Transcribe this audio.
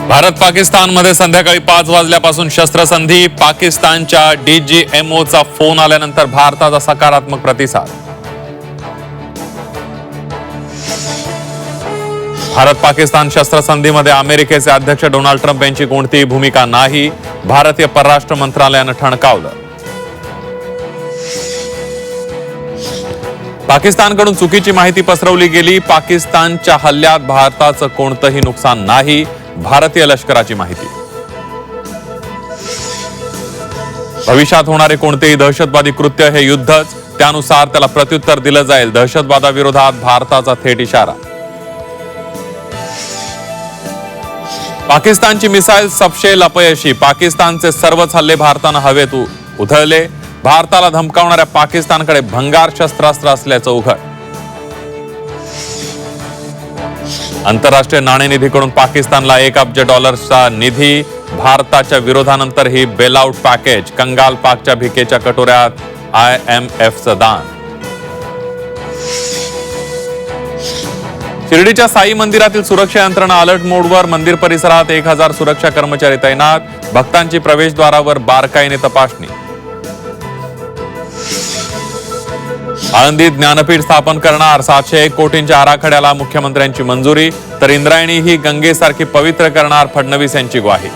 भारत पाकिस्तानमध्ये संध्याकाळी 5 वाजल्यापासून शस्त्रसंधी. पाकिस्तानच्या DGMOचा फोन आल्यानंतर भारताचा सकारात्मक प्रतिसाद. भारत पाकिस्तान शस्त्रसंधीमध्ये अमेरिकेचे अध्यक्ष डोनाल्ड ट्रम्प यांची कोणतीही भूमिका नाही, भारतीय परराष्ट्र मंत्रालयानं ठणकावलं. पाकिस्तानकडून चुकीची माहिती पसरवली गेली. पाकिस्तानच्या हल्ल्यात भारताचं कोणतंही नुकसान नाही, भारतीय लष्कराची माहिती. भविष्यात होणारे कोणतेही दहशतवादी कृत्य हे युद्धच, त्यानुसार त्याला प्रत्युत्तर दिलं जाईल. दहशतवादाविरोधात भारताचा थेट इशारा. पाकिस्तानची मिसाईल सपशेल अपयशी. पाकिस्तानचे सर्वच हल्ले भारतानं हवेत उधळले. भारताला धमकावणाऱ्या पाकिस्तानकडे भंगार शस्त्रास्त्र असल्याचं उघड. आंतरराष्ट्रीय नाणेनिधीकडून पाकिस्तानला $1 अब्जचा निधी. भारताच्या विरोधानंतर ही बेलआउट पॅकेज. कंगाल पाकच्या भिकेच्या कटोऱ्यात IMFचं दान. शिर्डीच्या साई मंदिरातील सुरक्षा यंत्रणा अलर्ट मोडवर. मंदिर परिसरात 1000 सुरक्षा कर्मचारी तैनात. भक्तांची प्रवेशद्वारावर बारकाईने तपासणी. आळंदीत ज्ञानपीठ स्थापन करणार. 701 कोटींच्या आराखड्याला मुख्यमंत्र्यांची मंजुरी. तर इंद्रायणी ही गंगेसारखी पवित्र करणार, फडणवीस यांची ग्वाही.